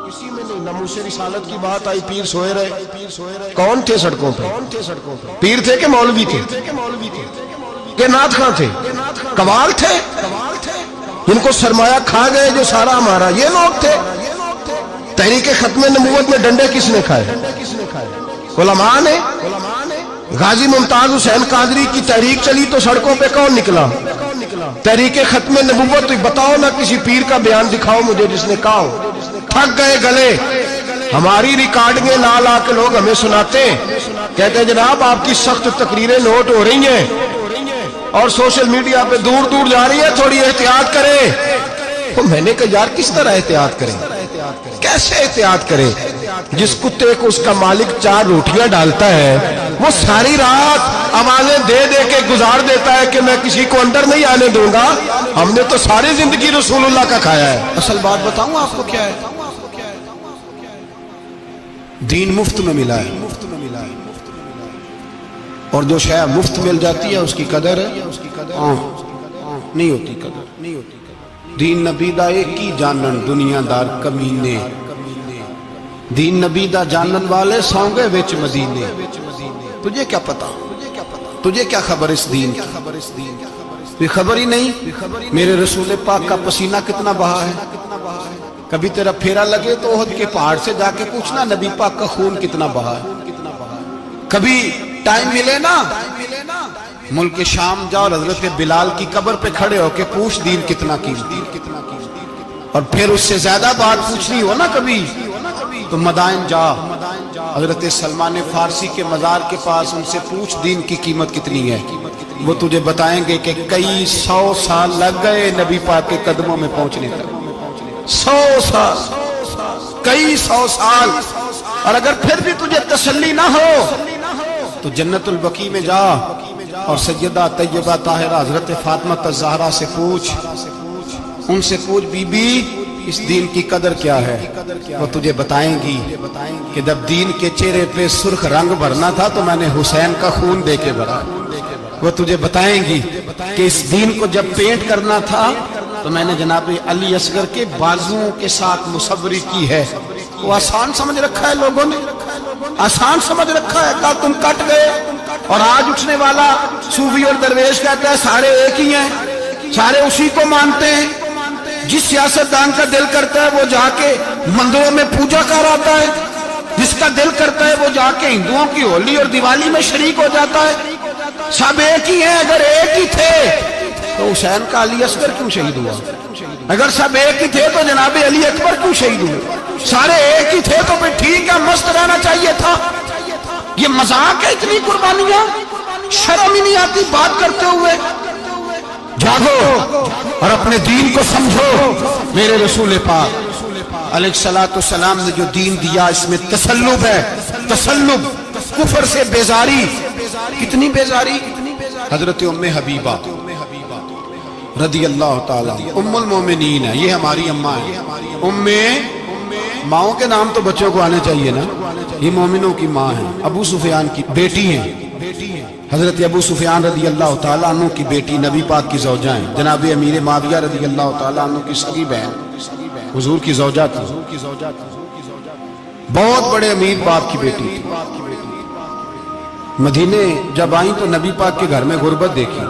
میں نہیں ناموس رسالت کی بات آئی، پیر سوئے رہے، کون تھے سڑکوں پہ؟ پیر تھے کہ مولوی تھے کہ نعت خواں تھے؟ قوال تھے جن کو سرمایہ کھا گئے جو سارا ہمارا، یہ لوگ تھے؟ تحریک ختم نبوت میں ڈنڈے کس نے کھائے؟ علماء نے۔ غازی ممتاز حسین قادری کی تحریک چلی تو سڑکوں پہ کون نکلا؟ تحریک ختم نبوت۔ بتاؤ نا کسی پیر کا بیان دکھاؤ مجھے جس نے کہا ہو۔ تھک گئے گلے، ہماری ریکارڈنگیں لا لا کے لوگ ہمیں سناتے ہیں، کہتے ہیں جناب آپ کی سخت تقریریں نوٹ ہو رہی ہیں اور سوشل میڈیا پہ دور دور جا رہی ہے، تھوڑی احتیاط کریں۔ تو میں نے کہا یار کس طرح احتیاط کریں؟ کیسے احتیاط کریں؟ جس کتے کو اس کا مالک 4 روٹیاں ڈالتا ہے وہ ساری رات آوازیں دے دے کے گزار دیتا ہے کہ میں کسی کو اندر نہیں آنے دوں گا۔ ہم نے تو ساری زندگی رسول اللہ کا کھایا ہے۔ اصل بات بتاؤں آپ کو کیا ہے؟ دین مفت میں ملا ہے، اور جو شے مفت مل جاتی ہے اس کی قدر نہیں ہوتی۔ دین نبی دا ایک ہی جانن دنیا دار کمینے، دین نبی دا جانن والے سونگے وچ مدینے۔ تجھے کیا پتا، تجھے کیا خبر اس دین کی؟ کوئی خبر ہی نہیں میرے رسول پاک کا پسینہ کتنا بہا ہے۔ کبھی تیرا پھیرا لگے تو احد کے پہاڑ سے جا کے پوچھنا نبی پاک کا خون کتنا بہا ہے۔ کبھی ٹائم ملے نا ملک شام جاؤ، حضرت بلال کی قبر پہ کھڑے ہو کے پوچھ دین کتنا قیمتی، اور پھر اس سے زیادہ بات پوچھنی ہو نا کبھی تو مدائن جا، حضرت سلمان فارسی کے مزار کے پاس ان سے پوچھ دین کی قیمت کتنی ہے۔ وہ تجھے بتائیں گے کہ کئی 100 سال لگ گئے نبی پاک کے قدموں میں پہنچنے تک، 100 سال، کئی 100 سال۔ اور اگر پھر بھی تجھے تسلی نہ ہو تو جنت البقیع میں جا اور سیدہ طیبہ طاہرہ حضرت فاطمہ الزہرا سے پوچھ، ان سے پوچھ بی بی اس دین کی قدر کیا ہے۔ وہ تجھے بتائیں گی کہ جب دین کے چہرے پہ سرخ رنگ بھرنا تھا تو میں نے حسین کا خون دے کے بھرا۔ وہ تجھے بتائیں گی کہ اس دین کو جب پینٹ کرنا تھا تو میں نے جناب علی اصغر کے بازوؤں کے ساتھ مصوری کی ہے۔ وہ آسان سمجھ رکھا ہے لوگوں نے، آسان سمجھ رکھا ہے، کہا تم کٹ گئے۔ اور آج اٹھنے والا صوفی اور درویش کہتا ہے سارے ایک ہی ہیں، سارے اسی کو مانتے ہیں۔ جس سیاستدان کا دل کرتا ہے وہ جا کے مندروں میں پوجا کر آتا ہے، جس کا دل کرتا ہے وہ جا کے ہندوؤں کی ہولی اور دیوالی میں شریک ہو جاتا ہے۔ سب ایک ہی ہیں۔ اگر ایک ہی تھے تو حسین کا علی اصغر کیوں شہید ہوا؟ اگر سب ایک ہی تھے تو جناب علی اکبر کیوں شہید ہوئے؟ سارے ایک ہی تھے تو پھر ٹھیک ہے، مست رہنا چاہیے تھا۔ یہ مذاق ہے اتنی قربانیاں؟ شرم ہی نہیں آتی بات کرتے ہوئے؟ جاگو اور اپنے دین کو سمجھو۔ میرے رسول پاک علیہ الصلوۃ والسلام نے جو دین دیا اس میں تسلب ہے، تسلب، کفر سے بیزاری۔ کتنی بیزاری؟ حضرت ام حبیبہ رضی اللہ تعالی ام المومنین ہے، یہ ہماری اماں ہے۔ ماؤں کے نام تو بچوں کو آنے چاہیے نا، یہ مومنوں کی ماں ہے، ابو سفیان کی بیٹی ہیں۔ حضرت ابو سفیان رضی اللہ تعالیٰ عنہ کی بیٹی نبی پاک کی زوجہ ہیں، جناب امیر معاویہ رضی اللہ تعالیٰ عنہ کی سگی بہن حضور کی زوجہ تھی، بہت بڑے امیر باپ کی بیٹی تھی۔ مدینے جب آئیں تو نبی پاک کے گھر میں غربت دیکھی،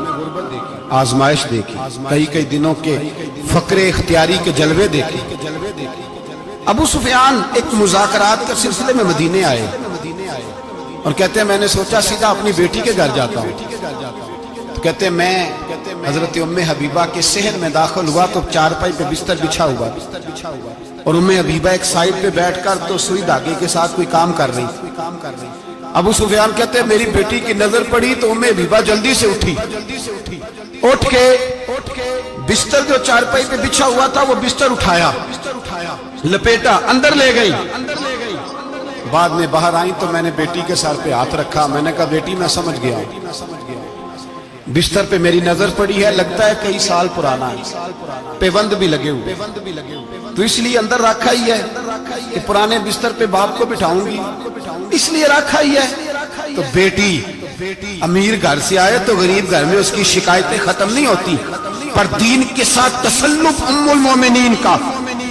آزمائش دیکھی، کئی دنوں کے فقر اختیاری کے جلوے دیکھے۔ ابو سفیان ایک مذاکرات کے سلسلے میں مدینے آئے اور کہتے ہیں میں نے سوچا سیدھا اپنی بیٹی کے گھر جاتا ہوں۔ تو کہتے ہیں میں حضرت ام حبیبہ کے صحن میں داخل ہوا تو چارپائی پہ بستر بچھا ہوا، اور ام حبیبہ ایک سائیڈ پہ بیٹھ کر تو سوئی دھاگے کے ساتھ کوئی کام کر رہی۔ ابو سفیان کہتے ہیں میری بیٹی کی نظر پڑی تو ام حبیبہ جلدی سے اٹھی، اٹھ کے بستر جو چارپائی پہ بچھا ہوا تھا وہ بستر اٹھایا، لپیٹا، اندر لے گئی۔ بعد میں باہر آئیں تو میں نے بیٹی کے سر پہ ہاتھ رکھا، میں نے کہا بیٹی میں سمجھ گیا، بستر پہ میری نظر پڑی ہے، لگتا ہے کئی سال پرانا ہے، پیوند بھی لگے ہوئے، تو اس لیے اندر رکھا ہی ہے کہ پرانے بستر پہ باپ کو بٹھاؤں گی، اس لیے رکھا ہی ہے۔ تو بیٹی امیر گھر سے آئے تو غریب گھر میں اس کی شکایتیں ختم نہیں ہوتی، پر دین کے ساتھ تسلط ام المومنین کا،